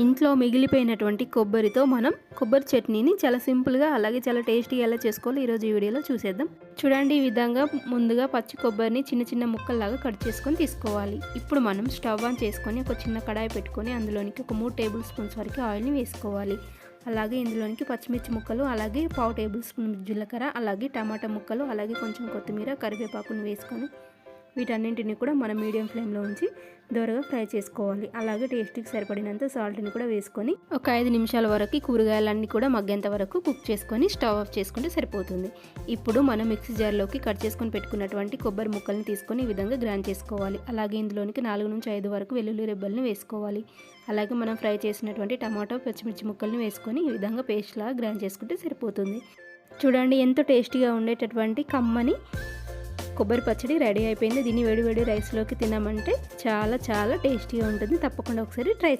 ఇంట్లో మిగిలిపోయినటువంటి కొబ్బరితో మనం కొబ్బరి చట్నీని చాలా సింపుల్గా అలాగే చాలా టేస్టీగా ఎలా చేసుకోవాలో ఈరోజు ఈ వీడియోలో చూసేద్దాం. చూడండి, ఈ విధంగా ముందుగా పచ్చి కొబ్బరిని చిన్న చిన్న ముక్కల్లాగా కట్ చేసుకొని తీసుకోవాలి. ఇప్పుడు మనం స్టవ్ ఆన్ చేసుకొని ఒక చిన్న కడాయి పెట్టుకొని అందులోనికి ఒక 3 టేబుల్ స్పూన్స్ వరకు ఆయిల్ని వేసుకోవాలి. అలాగే ఇందులోనికి పచ్చిమిర్చి ముక్కలు, అలాగే 1/2 టేబుల్ స్పూన్ జీలకర్ర, అలాగే టమాటా ముక్కలు, అలాగే కొంచెం కొత్తిమీర, కరివేపాకును వేసుకొని వీటన్నింటిని కూడా మనం మీడియం ఫ్లేమ్లో ఉంచి దోరగా ఫ్రై చేసుకోవాలి. అలాగే టేస్ట్కి సరిపడినంత సాల్ట్ని కూడా వేసుకొని ఒక 5 నిమిషాల వరకు కూరగాయలన్నీ కూడా మగ్గేంత వరకు కుక్ చేసుకొని స్టవ్ ఆఫ్ చేసుకుంటే సరిపోతుంది. ఇప్పుడు మనం మిక్సీ జార్లోకి కట్ చేసుకొని పెట్టుకున్నటువంటి కొబ్బరి ముక్కల్ని తీసుకొని ఈ విధంగా గ్రైండ్ చేసుకోవాలి. అలాగే ఇందులోనికి 4 నుంచి 5 వరకు వెల్లుల్లి రెబ్బల్ని వేసుకోవాలి. అలాగే మనం ఫ్రై చేసినటువంటి టమాటో, పచ్చిమిర్చి ముక్కల్ని వేసుకొని ఈ విధంగా పేస్ట్ లాగా గ్రైండ్ చేసుకుంటే సరిపోతుంది. చూడండి, ఎంతో టేస్టీగా ఉండేటటువంటి కమ్మని కొబ్బరి పచ్చడి రెడీ అయిపోయింది. దీన్ని వేడి వేడి రైస్లోకి తిన్నామంటే చాలా చాలా టేస్టీగా ఉంటుంది. తప్పకుండా ఒకసారి ట్రై